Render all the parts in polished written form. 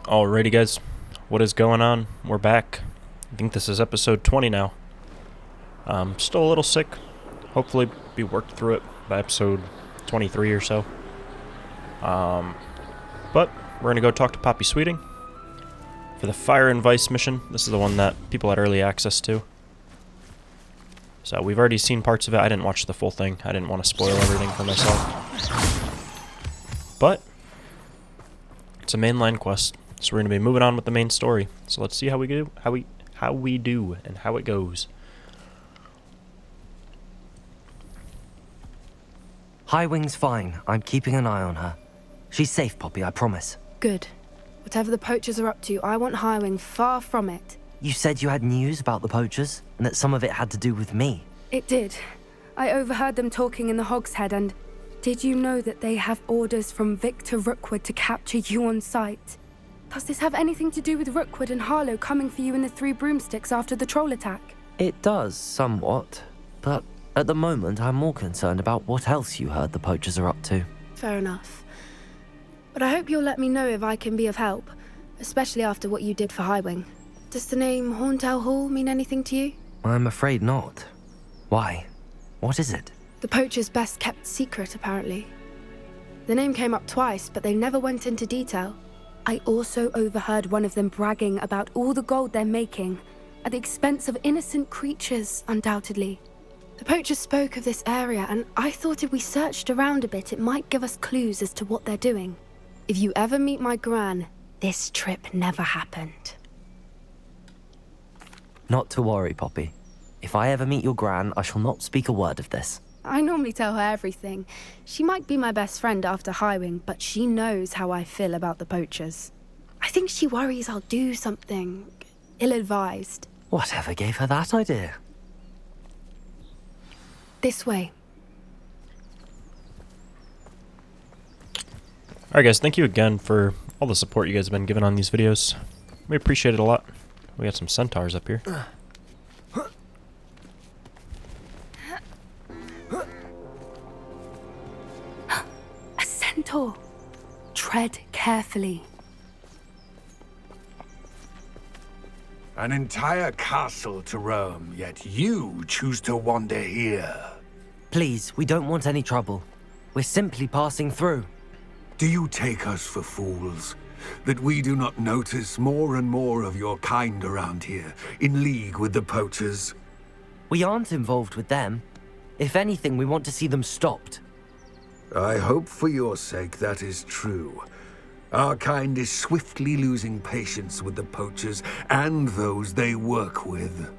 Alrighty, guys. What is going on? We're back. I think this is episode 20 now. Still a little sick. Hopefully be worked through it by episode 23 or so. But we're going to go talk to Poppy Sweeting for the Fire and Vice mission. This is the one that people had early access to. So we've already seen parts of it. I didn't watch the full thing. I didn't want to spoil everything for myself. But it's a mainline quest. So we're going to be moving on with the main story. So let's see how we do, and how it goes. Highwing's fine. I'm keeping an eye on her. She's safe, Poppy, I promise. Good. Whatever the poachers are up to, I want Highwing far from it. You said you had news about the poachers, and that some of it had to do with me. It did. I overheard them talking in the Hogshead, and did you know that they have orders from Victor Rookwood to capture you on sight? Does this have anything to do with Rookwood and Harlow coming for you in the Three Broomsticks after the troll attack? It does, somewhat. But at the moment, I'm more concerned about what else you heard the poachers are up to. Fair enough. But I hope you'll let me know if I can be of help, especially after what you did for Highwing. Does the name Hauntel Hall mean anything to you? I'm afraid not. Why? What is it? The poachers' best kept secret, apparently. The name came up twice, but they never went into detail. I also overheard one of them bragging about all the gold they're making, at the expense of innocent creatures, undoubtedly. The poachers spoke of this area, and I thought if we searched around a bit, it might give us clues as to what they're doing. If you ever meet my gran, this trip never happened. Not to worry, Poppy. If I ever meet your gran, I shall not speak a word of this. I normally tell her everything. She might be my best friend after Highwing, but she knows how I feel about the poachers. I think she worries I'll do something ill-advised. Whatever gave her that idea? This way. Alright guys, thank you again for all the support you guys have been giving on these videos. We appreciate it a lot. We got some centaurs up here. A centaur. Tread carefully. An entire castle to roam, yet you choose to wander here. Please, we don't want any trouble. We're simply passing through. Do you take us for fools? That we do not notice more and more of your kind around here, in league with the poachers? We aren't involved with them. If anything, we want to see them stopped. I hope for your sake that is true. Our kind is swiftly losing patience with the poachers and those they work with.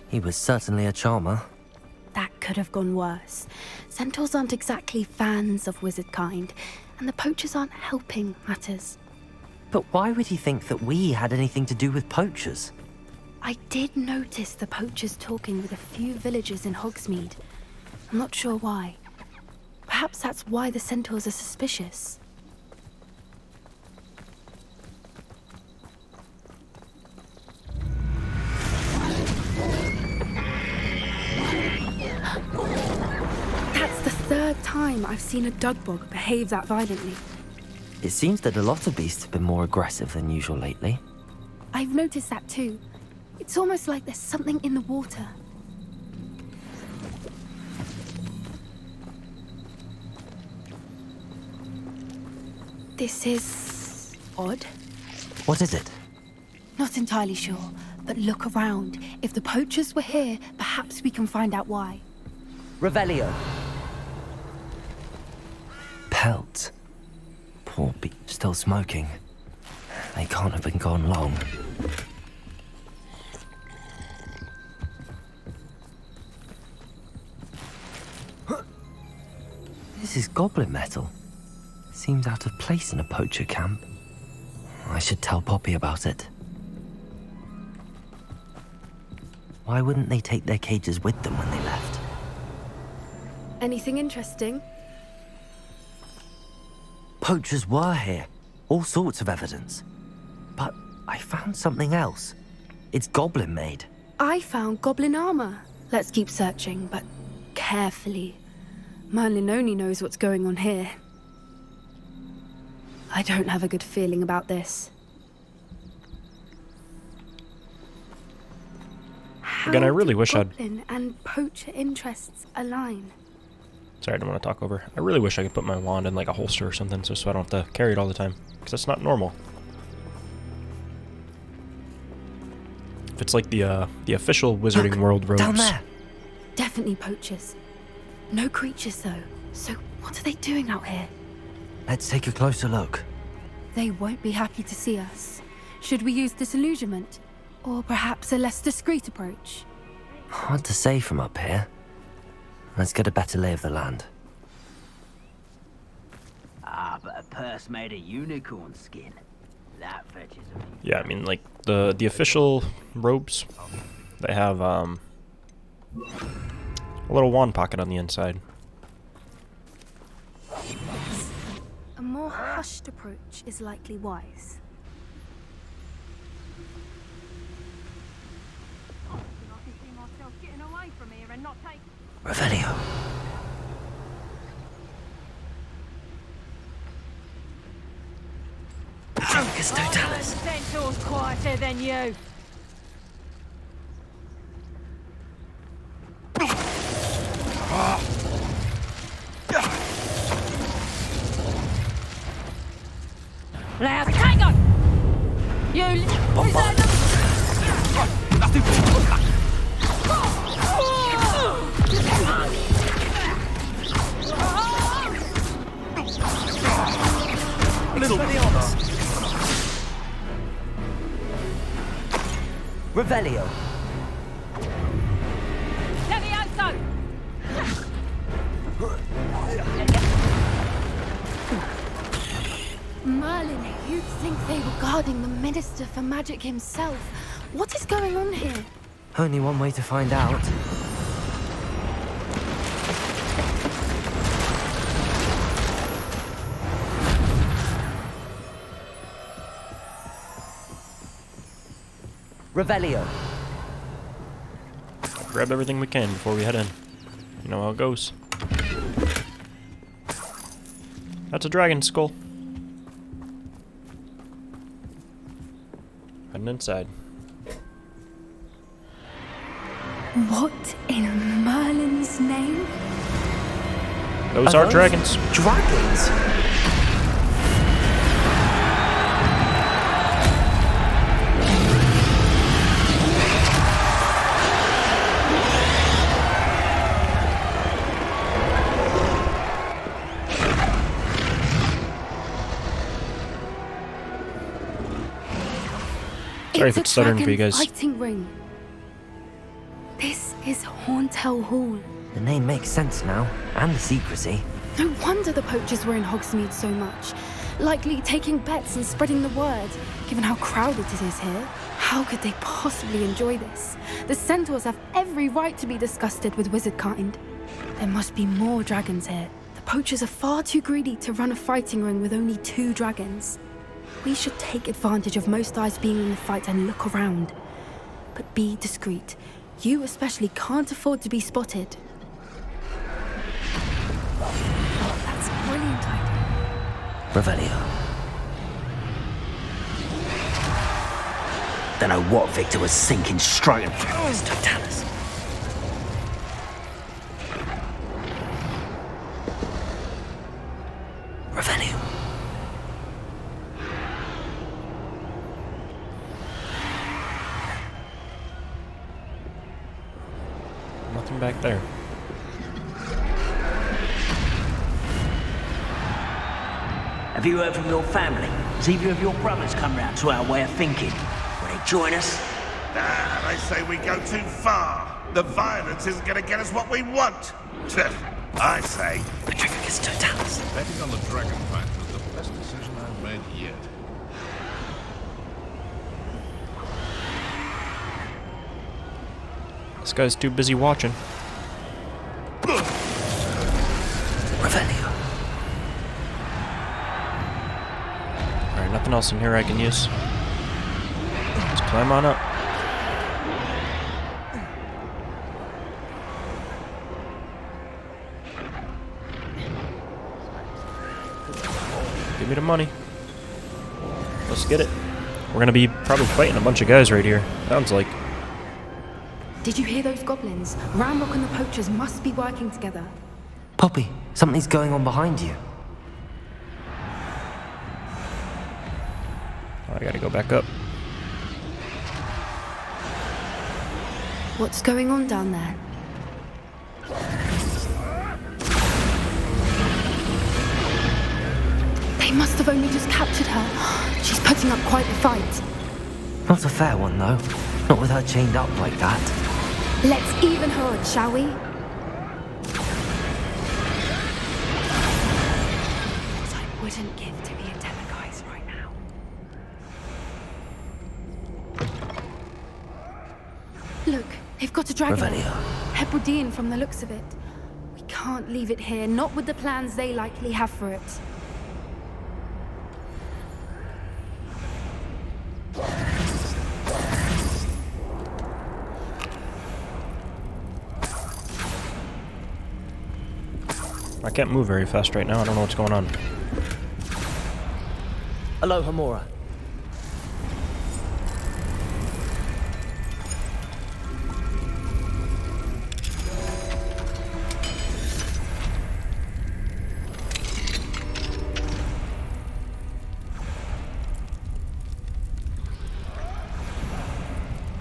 He was certainly a charmer. That could have gone worse. Centaurs aren't exactly fans of wizard kind, and the poachers aren't helping matters. But why would he think that we had anything to do with poachers? I did notice the poachers talking with a few villagers in Hogsmeade. I'm not sure why. Perhaps that's why the centaurs are suspicious. That's the third time I've seen a dugbog behave that violently. It seems that a lot of beasts have been more aggressive than usual lately. I've noticed that too. It's almost like there's something in the water. This is odd. What is it? Not entirely sure, but look around. If the poachers were here, perhaps we can find out why. Revelio. Pelt. Poor beast. Still smoking. They can't have been gone long. This is goblin metal. Seems out of place in a poacher camp. I should tell Poppy about it. Why wouldn't they take their cages with them when they left? Anything interesting? Poachers were here. All sorts of evidence. But I found something else. It's goblin made. I found goblin armor. Let's keep searching, but carefully. Merlin only knows what's going on here. I don't have a good feeling about this. Again, I really How do wish I'd... goblin and poacher interests align? Sorry, I didn't want to talk over. I really wish I could put my wand in like a holster or something so I don't have to carry it all the time. Because that's not normal. If it's like the official Wizarding World robes. Down there. Definitely poachers. No creatures though. So what are they doing out here? Let's take a closer look. They won't be happy to see us. Should we use disillusionment? Or perhaps a less discreet approach? Hard to say from up here. Let's get a better lay of the land. Ah, but a purse made of unicorn skin. That fetches a few. Yeah, I mean, like, the official robes, they have, a little wand pocket on the inside. A more hushed approach is likely wise. Revelio. Drunkus Totalis. Centaur's quieter than you. Now, hang on! You... Revelio. Levioso! Merlin, you'd think they were guarding the Minister for Magic himself. What is going on here? Only one way to find out. Revelio. Grab everything we can before we head in. You know how it goes. That's a dragon skull. Heading inside. What in Merlin's name? Those are dragons. Dragons? Sorry if it's stuttering for you guys. Fighting ring. This is Hauntel Hall. The name makes sense now, and the secrecy. No wonder the poachers were in Hogsmeade so much. Likely taking bets and spreading the word, given how crowded it is here. How could they possibly enjoy this? The centaurs have every right to be disgusted with wizard kind. There must be more dragons here. The poachers are far too greedy to run a fighting ring with only 2 dragons. We should take advantage of most eyes being in the fight and look around. But be discreet. You especially can't afford to be spotted. Oh, that's a brilliant idea. Revelio. Don't know what Victor was sinking straight and Drunkus Totalis. Revelio. Nothing back there. Have you heard from your family? Has either of your brothers come round to our way of thinking? Will they join us? Ah, they say we go too far. The violence isn't going to get us what we want. I say, Drunkus Totalis. Betting on the dragon fight was the best decision I've made yet. This guy's too busy watching. Revelio. Alright, nothing else in here I can use. Let's climb on up. Give me the money. Let's get it. We're gonna be probably fighting a bunch of guys right here. Sounds like. Did you hear those goblins? Ramrock and the poachers must be working together. Poppy, something's going on behind you. Oh, I gotta go back up. What's going on down there? They must have only just captured her. She's putting up quite the fight. Not a fair one, though. Not with her chained up like that. Let's even her odds, shall we? What I wouldn't give to be a Demiguise right now. Look, they've got a dragon. Revelio. Hebridean from the looks of it. We can't leave it here, not with the plans they likely have for it. I can't move very fast right now. I don't know what's going on. Aloha, Mora.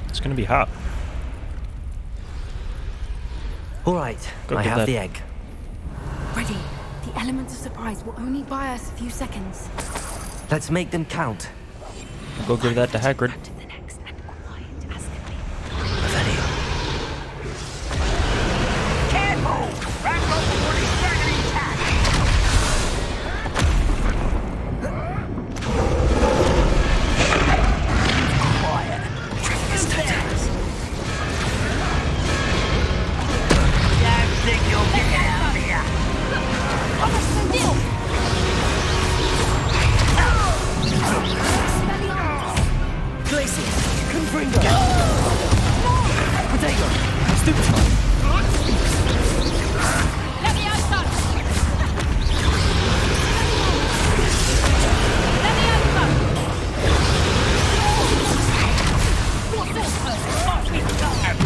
It's gonna be hot. All right, Go I get have that. the egg. Ready. The element of surprise will only buy us a few seconds. Let's make them count. Go give that to Hagrid. To the next and quiet as can be. Revelio. Careful! Ramrock will want his dragon intact! Quiet. Who's there? Don't think you'll get out of here! Glacier, Confringo. Potato. Stupefy. Leviosa! Leviosa!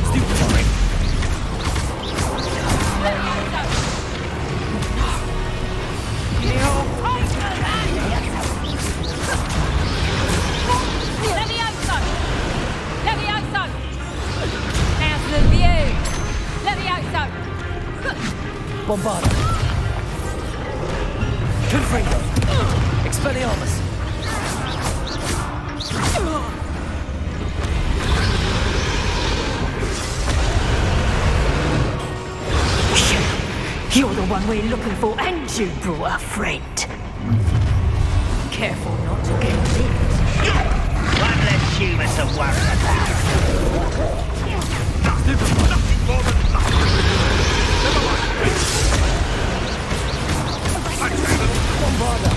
Stupefy. Leviosa! Leviosa! Out of view! Leviosa! Bombarda. Confringo. Expelliarmus. You're the one we're looking for, and you brought a friend. Careful not to get nicked. One less human to worry about. Nothing more than nothing. Never mind. Bombarda.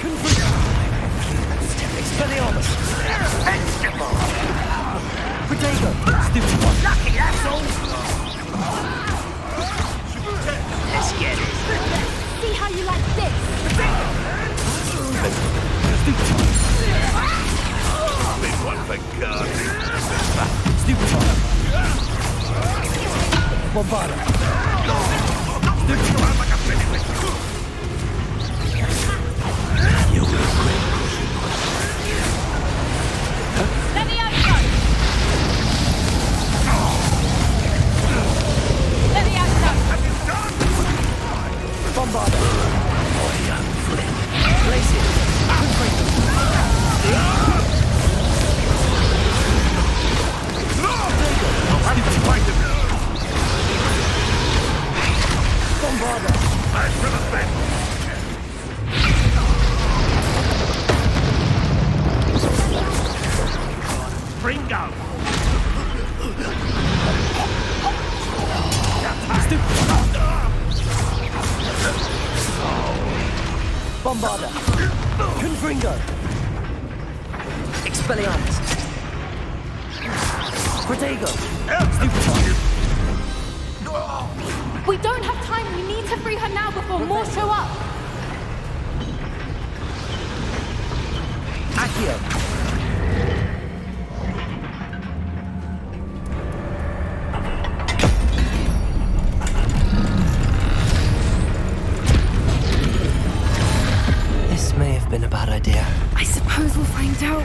Confringo. Expelliarmus. Vegetable! Potato. Stupefy. Lucky, that's all! Let's get it. See how you like this? Big one for gardening. Stupefy. Bombarda. Stick around like a pennyweight. You will regret. Leviosa! Leviosa! Bombarda. Glacier. Confringo. Bombarda. Back for the fence. Bringo! Bombarda. Confringo. Expelliarmus. Protego. Stupefy. We don't have time. We need to free her now before more show up. Accio! This may have been a bad idea. I suppose we'll find out.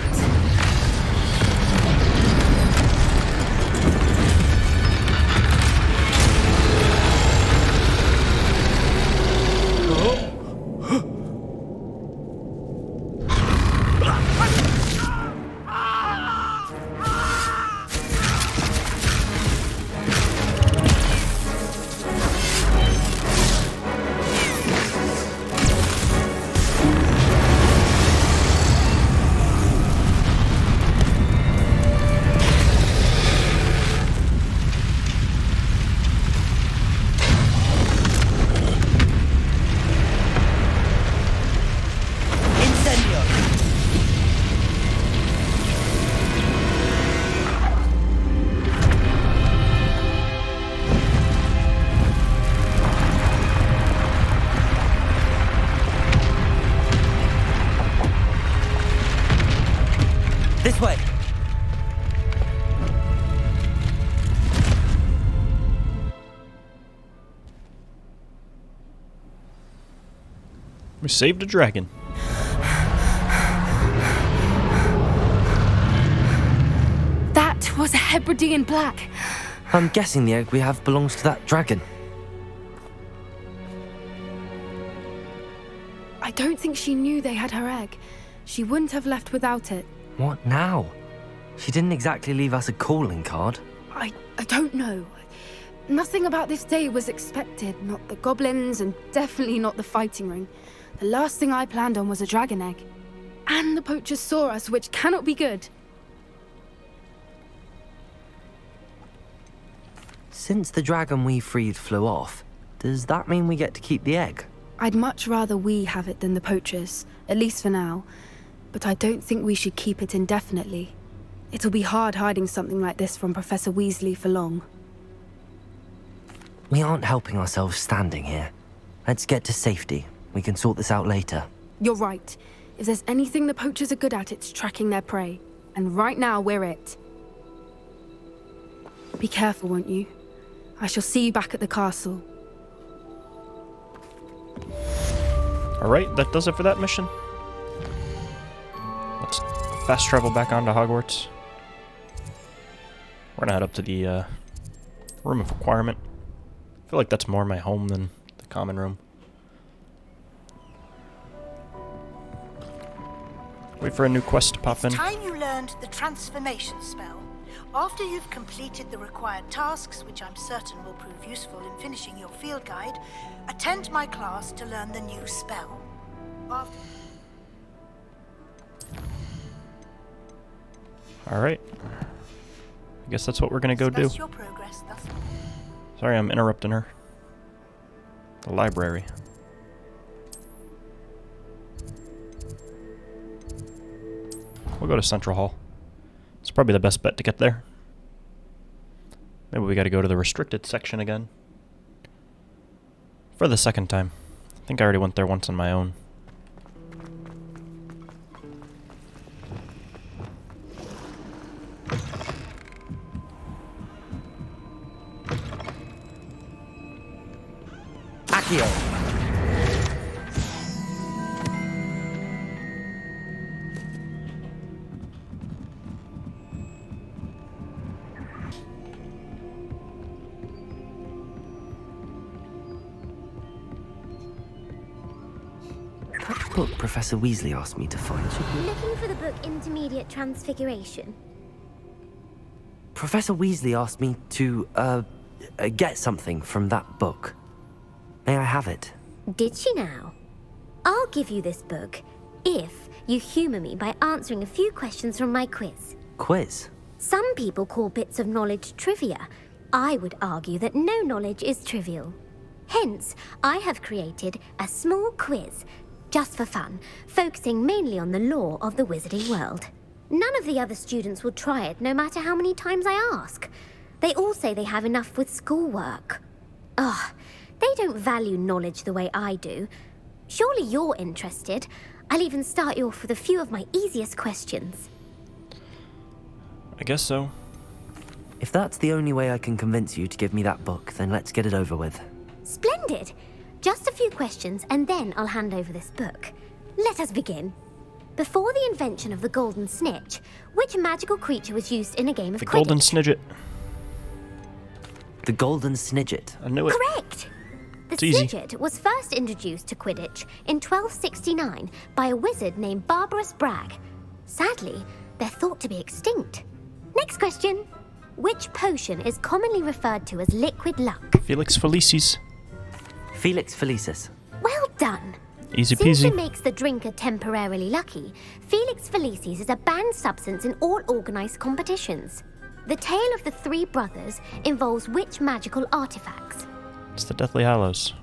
This way! We saved a dragon. That was a Hebridean black. I'm guessing the egg we have belongs to that dragon. I don't think she knew they had her egg. She wouldn't have left without it. What now? She didn't exactly leave us a calling card. I don't know. Nothing about this day was expected. Not the goblins, and definitely not the fighting ring. The last thing I planned on was a dragon egg. And the poachers saw us, which cannot be good. Since the dragon we freed flew off, does that mean we get to keep the egg? I'd much rather we have it than the poachers, at least for now. But I don't think we should keep it indefinitely. It'll be hard hiding something like this from Professor Weasley for long. We aren't helping ourselves standing here. Let's get to safety. We can sort this out later. You're right. If there's anything the poachers are good at, it's tracking their prey. And right now, we're it. Be careful, won't you? I shall see you back at the castle. Alright, that does it for that mission. Let's fast travel back onto Hogwarts. We're gonna head up to the Room of Requirement. I feel like that's more my home than the common room. Wait for a new quest to pop in. It's time you learned the transformation spell. After you've completed the required tasks, which I'm certain will prove useful in finishing your field guide, attend my class to learn the new spell. Alright. I guess that's what we're gonna go do. Your progress thus far. Sorry, I'm interrupting her. The library. We'll go to Central Hall. It's probably the best bet to get there. Maybe we gotta go to the restricted section again. For the second time. I think I already went there once on my own. Accio! What book Professor Weasley asked me to find? Looking for the book Intermediate Transfiguration. Professor Weasley asked me to, get something from that book. May I have it? Did she now? I'll give you this book if you humour me by answering a few questions from my quiz. Quiz? Some people call bits of knowledge trivia. I would argue that no knowledge is trivial. Hence, I have created a small quiz, just for fun, focusing mainly on the lore of the wizarding world. None of the other students will try it, no matter how many times I ask. They all say they have enough with schoolwork. Ugh, they don't value knowledge the way I do. Surely you're interested. I'll even start you off with a few of my easiest questions. I guess so. If that's the only way I can convince you to give me that book, then let's get it over with. Splendid! Just a few questions and then I'll hand over this book. Let us begin. Before the invention of the golden snitch, which magical creature was used in a game of The Quidditch? golden snidget. The golden snidget. I knew it. Correct! The It's easy. snidget was first introduced to Quidditch in 1269 by a wizard named Barbarous Bragg. Sadly, they're thought to be extinct. Next question. Which potion is commonly referred to as liquid luck? Felix Felicis. Felix Felicis. Well done! Easy Since peasy. it makes the drinker temporarily lucky, Felix Felicis is a banned substance in all organised competitions. The tale of the three brothers involves which magical artifacts? It's the Deathly Hallows.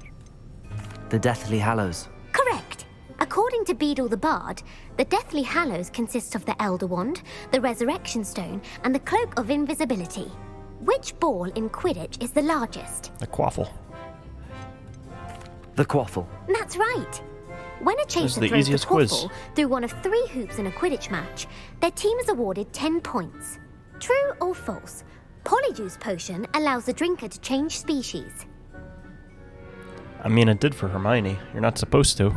The Deathly Hallows. Correct! According to Beadle the Bard, the Deathly Hallows consists of the Elder Wand, the Resurrection Stone, and the Cloak of Invisibility. Which ball in Quidditch is the largest? The Quaffle. The Quaffle. That's right! When a This is chaser the throws the easiest quiz. quaffle through one of 3 hoops in a Quidditch match, their team is awarded 10 points. True or false? Polyjuice Potion allows the drinker to change species. I mean, it did for Hermione. You're not supposed to.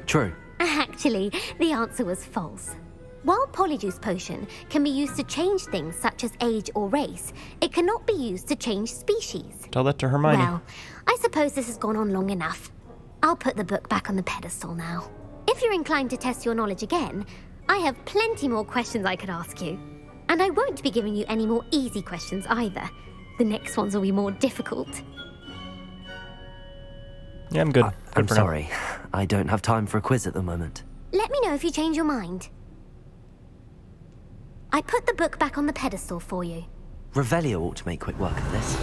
True. Actually, the answer was false. While Polyjuice Potion can be used to change things such as age or race, it cannot be used to change species. Tell that to Hermione. Well, I suppose this has gone on long enough. I'll put the book back on the pedestal now. If you're inclined to test your knowledge again, I have plenty more questions I could ask you. And I won't be giving you any more easy questions either. The next ones will be more difficult. Yeah, I'm good. I'm for now. sorry. I don't have time for a quiz at the moment. Let me know if you change your mind. I put the book back on the pedestal for you. Revelio ought to make quick work of this.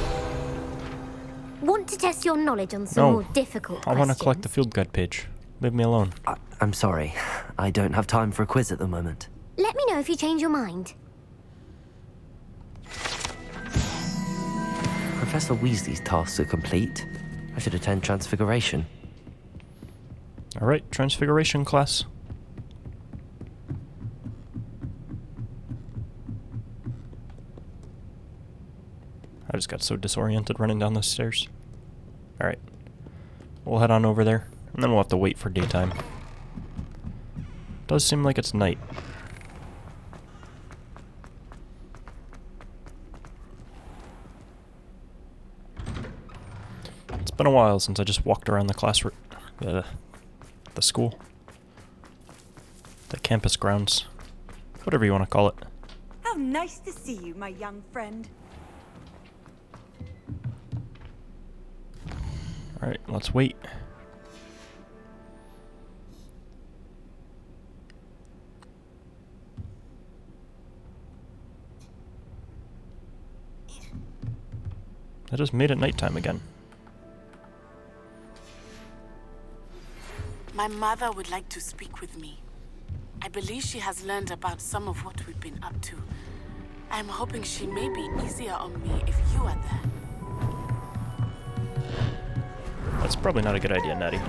Want to test your knowledge on some No. more difficult I questions? want to collect the field guide page. Leave me alone. I'm sorry. I don't have time for a quiz at the moment. Let me know if you change your mind. Professor Weasley's tasks are complete. I should attend Transfiguration. Alright, Transfiguration class. I just got so disoriented running down those stairs. Alright. We'll head on over there, and then we'll have to wait for daytime. Does seem like it's night. It's been a while since I just walked around the classroom, the school, the campus grounds, whatever you want to call it. How nice to see you, my young friend. Alright, let's wait. That just made it nighttime again. My mother would like to speak with me. I believe she has learned about some of what we've been up to. I'm hoping she may be easier on me if you are there. That's probably not a good idea, Natty.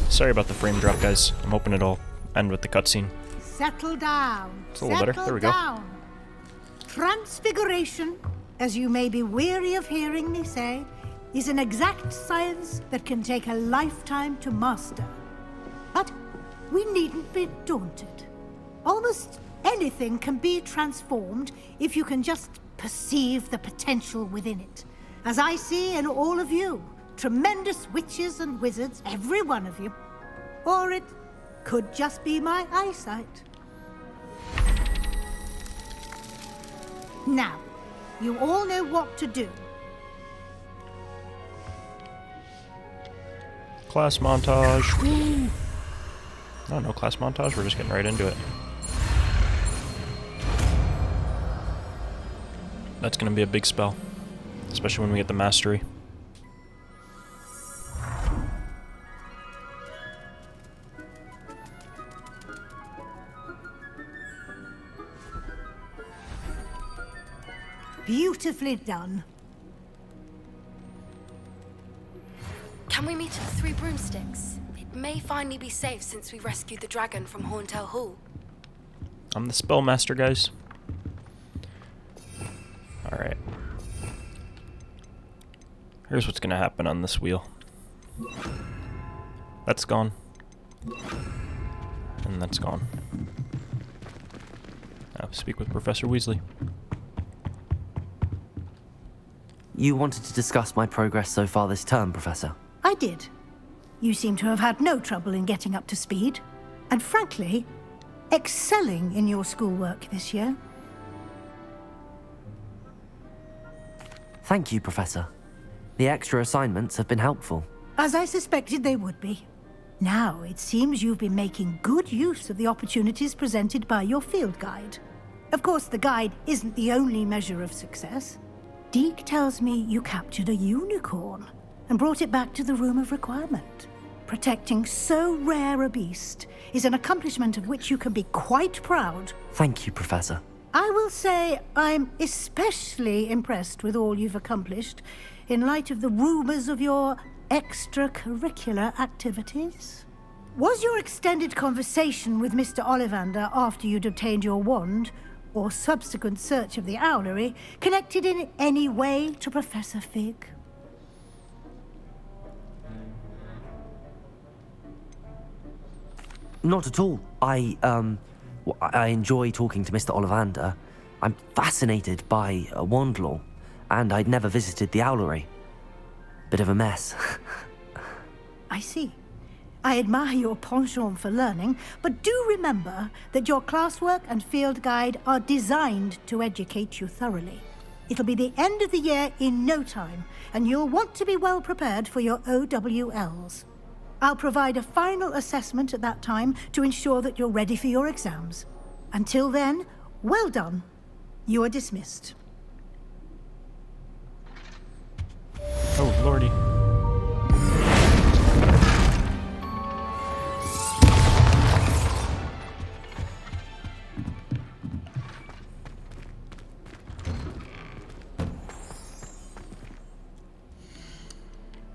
Sorry about the frame drop, guys. I'm hoping it'll end with the cutscene. Settle down. It's a little better. There we go. Down. Transfiguration, as you may be weary of hearing me say, is an exact science that can take a lifetime to master. But we needn't be daunted. Almost anything can be transformed if you can just perceive the potential within it. As I see in all of you, tremendous witches and wizards, every one of you. Or it could just be my eyesight. Now, you all know what to do. Class montage. Oh, no class montage. We're just getting right into it. That's going to be a big spell. Especially when we get the mastery. Beautifully done. Can we meet at the Three Broomsticks? It may finally be safe since we rescued the dragon from Horntail Hall. I'm the spellmaster, guys. Alright. Here's what's gonna happen on this wheel. That's gone. And that's gone. Now speak with Professor Weasley. You wanted to discuss my progress so far this term, Professor? I did. You seem to have had no trouble in getting up to speed. And frankly, excelling in your schoolwork this year. Thank you, Professor. The extra assignments have been helpful. As I suspected they would be. Now, it seems you've been making good use of the opportunities presented by your field guide. Of course, the guide isn't the only measure of success. Deke tells me you captured a unicorn and brought it back to the Room of Requirement. Protecting so rare a beast is an accomplishment of which you can be quite proud. Thank you, Professor. I will say I'm especially impressed with all you've accomplished in light of the rumors of your extracurricular activities. Was your extended conversation with Mr. Ollivander after you'd obtained your wand, or subsequent search of the owlery, connected in any way to Professor Fig? Not at all. I enjoy talking to Mr. Ollivander. I'm fascinated by wand law, and I'd never visited the owlery. Bit of a mess. I see. I admire your penchant for learning, but do remember that your classwork and field guide are designed to educate you thoroughly. It'll be the end of the year in no time, and you'll want to be well prepared for your OWLs. I'll provide a final assessment at that time to ensure that you're ready for your exams. Until then, well done. You are dismissed. Oh, lordy.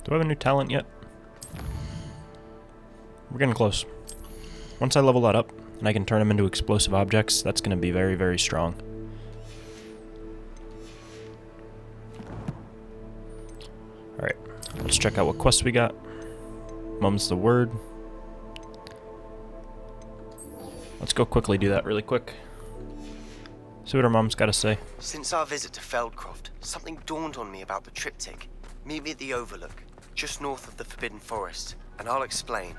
Do I have a new talent yet? We're getting close. Once I level that up, and I can turn them into explosive objects, that's going to be very, very strong. Alright, let's check out what quests we got. Mum's the word. Let's go quickly do that really quick. See what our mom's got to say. Since our visit to Feldcroft, something dawned on me about the triptych. Meet me at the Overlook, just north of the Forbidden Forest, and I'll explain.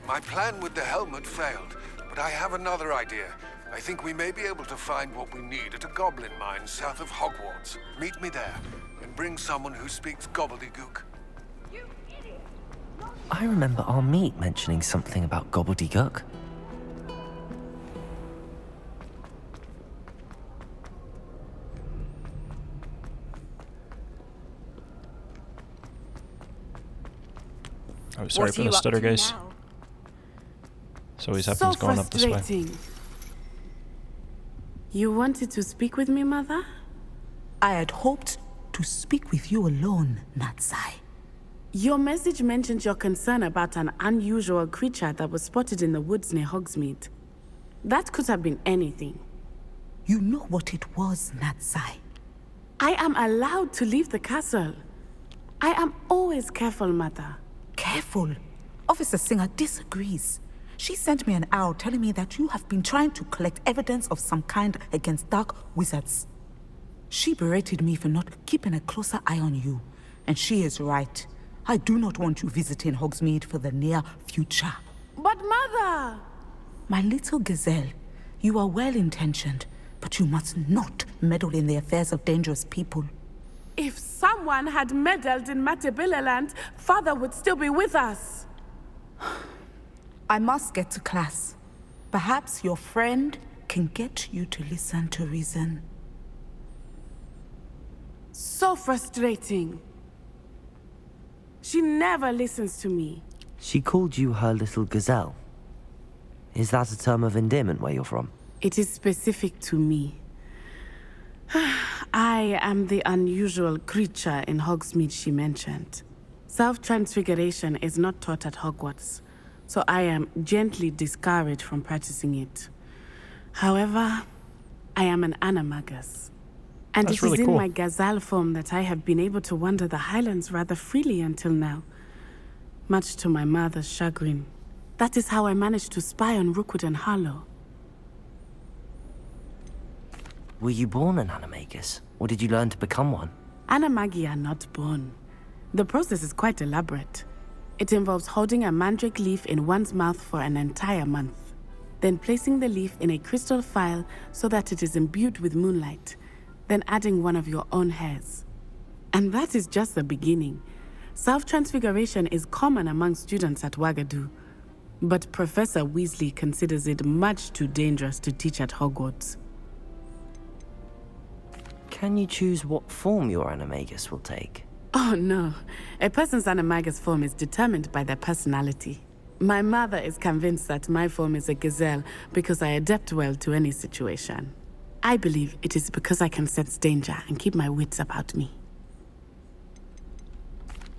My plan with the helmet failed, but I have another idea. I think we may be able to find what we need at a goblin mine south of Hogwarts. Meet me there, and bring someone who speaks gobbledygook. I remember our meet mentioning something about gobbledygook. Oh, sorry for the stutter, guys. This always happens going up this way. You wanted to speak with me, Mother? I had hoped to speak with you alone, Natsai. Your message mentioned your concern about an unusual creature that was spotted in the woods near Hogsmeade. That could have been anything. You know what it was, Natsai. I am allowed to leave the castle. I am always careful, Mother. Careful? Officer Singer disagrees. She sent me an owl telling me that you have been trying to collect evidence of some kind against dark wizards. She berated me for not keeping a closer eye on you. And she is right. I do not want you visiting Hogsmeade for the near future. But Mother! My little gazelle, you are well-intentioned, but you must not meddle in the affairs of dangerous people. If someone had meddled in Matabeleland, Father would still be with us. I must get to class. Perhaps your friend can get you to listen to reason. So frustrating. She never listens to me. She called you her little gazelle. Is that a term of endearment where you're from? It is specific to me. I am the unusual creature in Hogsmeade she mentioned. Self-transfiguration is not taught at Hogwarts, so I am gently discouraged from practicing it. However, I am an animagus. And That's it really is in cool. my gazelle form that I have been able to wander the Highlands rather freely until now, much to my mother's chagrin. That is how I managed to spy on Rookwood and Harlow. Were you born an animagus, or did you learn to become one? Animagi are not born. The process is quite elaborate. It involves holding a mandrake leaf in one's mouth for an entire month, then placing the leaf in a crystal phial so that it is imbued with moonlight, then adding one of your own hairs. And that is just the beginning. Self-transfiguration is common among students at Wagadu, but Professor Weasley considers it much too dangerous to teach at Hogwarts. Can you choose what form your animagus will take? Oh no, a person's animagus form is determined by their personality. My mother is convinced that my form is a gazelle because I adapt well to any situation. I believe it is because I can sense danger and keep my wits about me.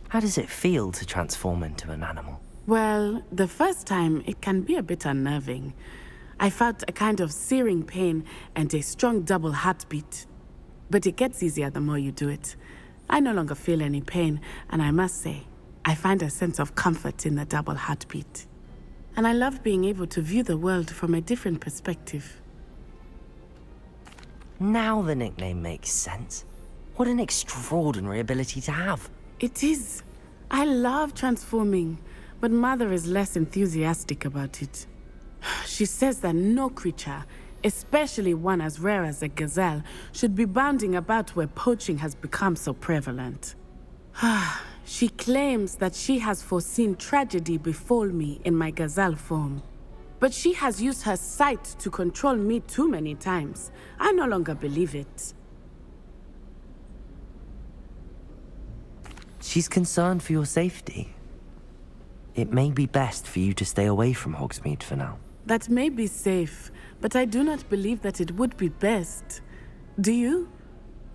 How does it feel to transform into an animal? Well, the first time it can be a bit unnerving. I felt a kind of searing pain and a strong double heartbeat. But it gets easier the more you do it. I no longer feel any pain, and I must say, I find a sense of comfort in the double heartbeat. And I love being able to view the world from a different perspective. Now the nickname makes sense. What an extraordinary ability to have. It is. I love transforming, but Mother is less enthusiastic about it. She says that no creature, especially one as rare as a gazelle, should be bounding about where poaching has become so prevalent. She claims that she has foreseen tragedy befall me in my gazelle form. But she has used her sight to control me too many times. I no longer believe it. She's concerned for your safety. It may be best for you to stay away from Hogsmeade for now. That may be safe, but I do not believe that it would be best. Do you?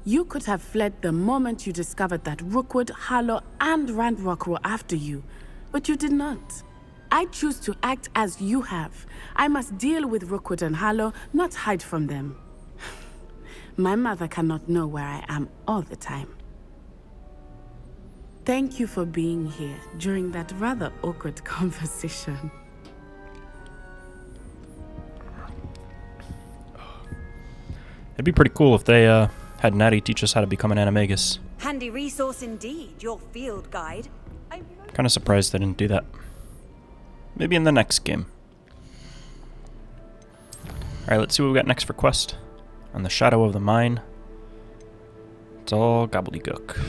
You could have fled the moment you discovered that Rookwood, Harlow, and Ranrock were after you, but you did not. I choose to act as you have. I must deal with Rookwood and Harlow, not hide from them. My mother cannot know where I am all the time. Thank you for being here during that rather awkward conversation. It'd be pretty cool if they had Natty teach us how to become an animagus. Handy resource indeed, your field guide. Kind of surprised they didn't do that. Maybe in the next game. Alright, let's see what we got next for quest. On the Shadow of the Mine. It's all gobbledygook.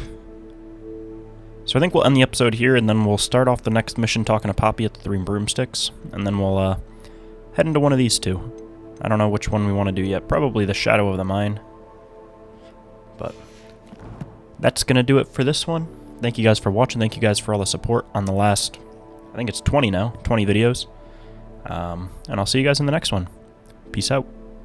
So I think we'll end the episode here, and then we'll start off the next mission talking to Poppy at the Three Broomsticks, and then we'll head into one of these two. I don't know which one we want to do yet. Probably the Shadow of the Mine. But that's going to do it for this one. Thank you guys for watching. Thank you guys for all the support on the last, I think it's 20 now, 20 videos. And I'll see you guys in the next one. Peace out.